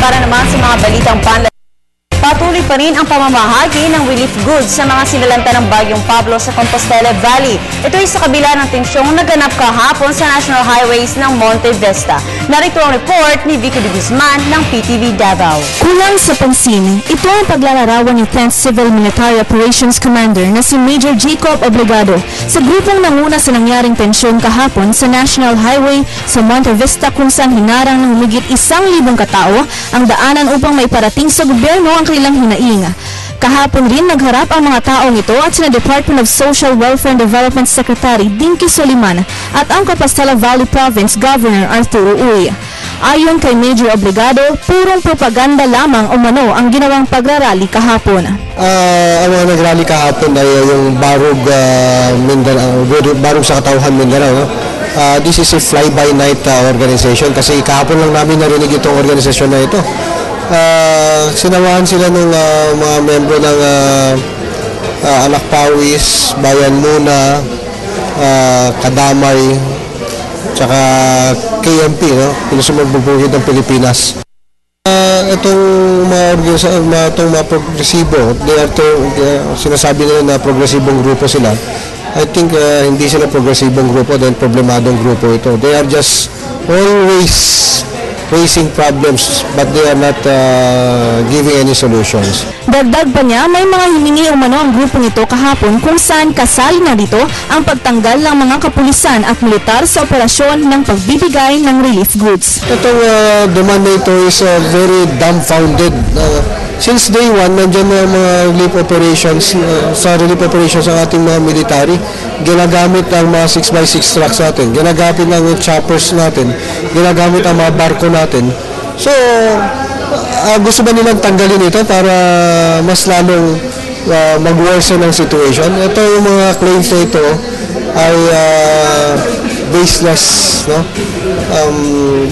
Para naman sa mga balitang patuloy pa rin ang pamamahagi ng relief goods sa mga sinalanta ng Bagyong Pablo sa Compostela Valley. Ito ay sa kabila ng tensyong naganap kahapon sa National Highways ng Monte Vista. Narito ang report ni Vicky de Guzman ng PTV Davao. Kulang sa pansin, ito ang paglalarawan ni 10th Civil Military Operations Commander na si Major Jacob Obligado sa grupong nanguna sa nangyaring tensyon kahapon sa National Highway sa Monte Vista kung saan hinarang ng higit 1,000 katao ang daanan upang maiparating sa gobyerno ang kanilang hinaing. Kahapon rin nagharap ang mga taong ito at sina Department of Social Welfare and Development Secretary Dinky Soliman at ang Compostela Valley Province Governor Arturo Uy. Ayon kay Major Obligado, purong propaganda lamang umano ang ginawang pagrarally kahapon. Ang mga nagrally kahapon ay yung Barug Mindanao, Barug sa Katauhan Mindanao. This is a fly-by-night organization kasi kahapon lang namin narinig itong organisasyon na ito. Sinamahan sila ng mga membro ng Anak Pawis, Bayan Muna, Kadamay, tsaka KMP, no? Pinasumagbubuhid ng Pilipinas. Itong mga progresibo, sinasabi nila na progresibong grupo sila. I think hindi sila progresibong grupo dahil problemadong grupo ito. They are just always facing problems but they are not giving any solutions. Dagdag pa niya, may mga hiningi umano ang grupo nito kahapon kung saan kasali na dito ang pagtanggal ng mga kapulisan at militar sa operasyon ng pagbibigay ng relief goods. Itong demand na ito is very dumbfounded. Since day one, nandiyan na mga relief operations, sa relief operations ang ating mga military, ginagamit ang mga 6x6 trucks natin, ginagamit ang choppers natin, ginagamit ang mga barko natin. So, gusto ba nilang tanggalin ito para mas lalong mag-worsen ang situation? Ito yung mga claims na ito ay baseless. No?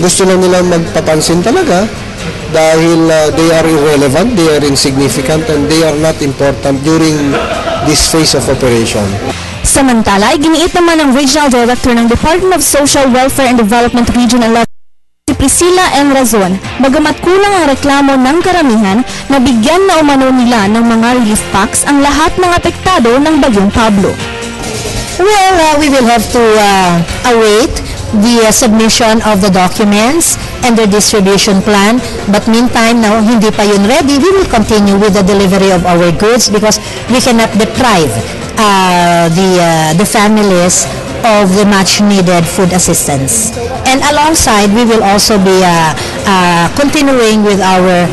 Gusto lang nilang magpapansin talaga dahil they are irrelevant, they are insignificant, and they are not important during this phase of operation. Samantala, giniit naman ng Regional Director ng Department of Social Welfare and Development Region 11, si Priscilla M. Razon, bagamat kulang ang reklamo ng karamihan, nabigyan na umano nila ng mga relief packs ang lahat ng apektado ng Bagyong Pablo. Well, we will have to await the submission of the documents and the distribution plan. But meantime, now hindi pa yun ready. We will continue with the delivery of our goods because we cannot deprive the families of the much-needed food assistance. And alongside, we will also be continuing with our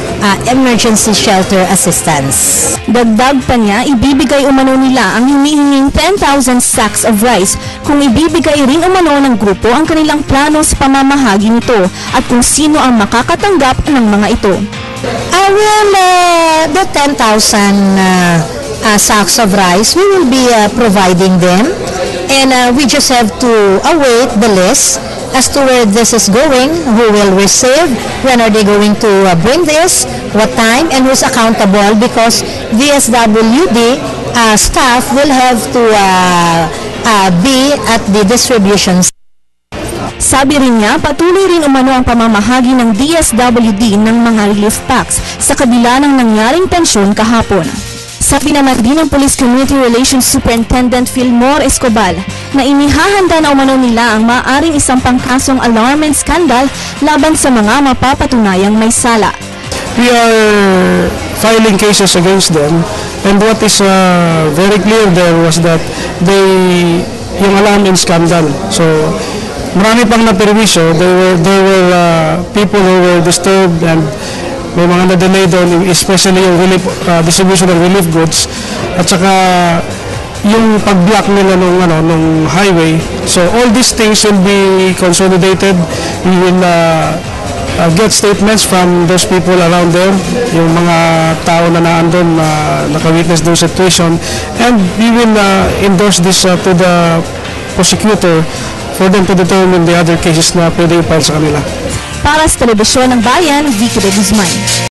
emergency shelter assistance. Dagdag pa niya, ibibigay umano nila ang hinihinging 10,000 sacks of rice kung ibibigay rin umano ng grupo ang kanilang plano sa pamamahagi nito at kung sino ang makakatanggap ng mga ito. The 10,000 sacks of rice, we will be providing them. And we just have to await the list as to where this is going, who will receive, when are they going to bring this, what time, and who's accountable because DSWD staff will have to be at the distribution. Sabi rin niya, patuloy rin umano ang pamamahagi ng DSWD ng mga relief packs sa kabila ng nangyaring tensyon kahapon. Sabi naman din ng Police Community Relations Superintendent Fillmore Escobar na inihahanda na umano nila ang maaaring isang pangkasong alarm and scandal laban sa mga mapapatunayang may sala. We are filing cases against them and what is very clear there was that yung alarm and scandal. So marami pang naperwisyo, there were people who were disturbed and may mga na-delay doon, especially yung relief, distribution of relief goods at saka yung pag-block nila nung highway. So all these things will be consolidated. We will get statements from those people around there, yung mga tao na naandun naka-witness those situation, and we will endorse this to the prosecutor for them to determine the other cases na pwede i-file sa kanila. Para sa Telebisyon ng Bayan, Vicky de Guzman.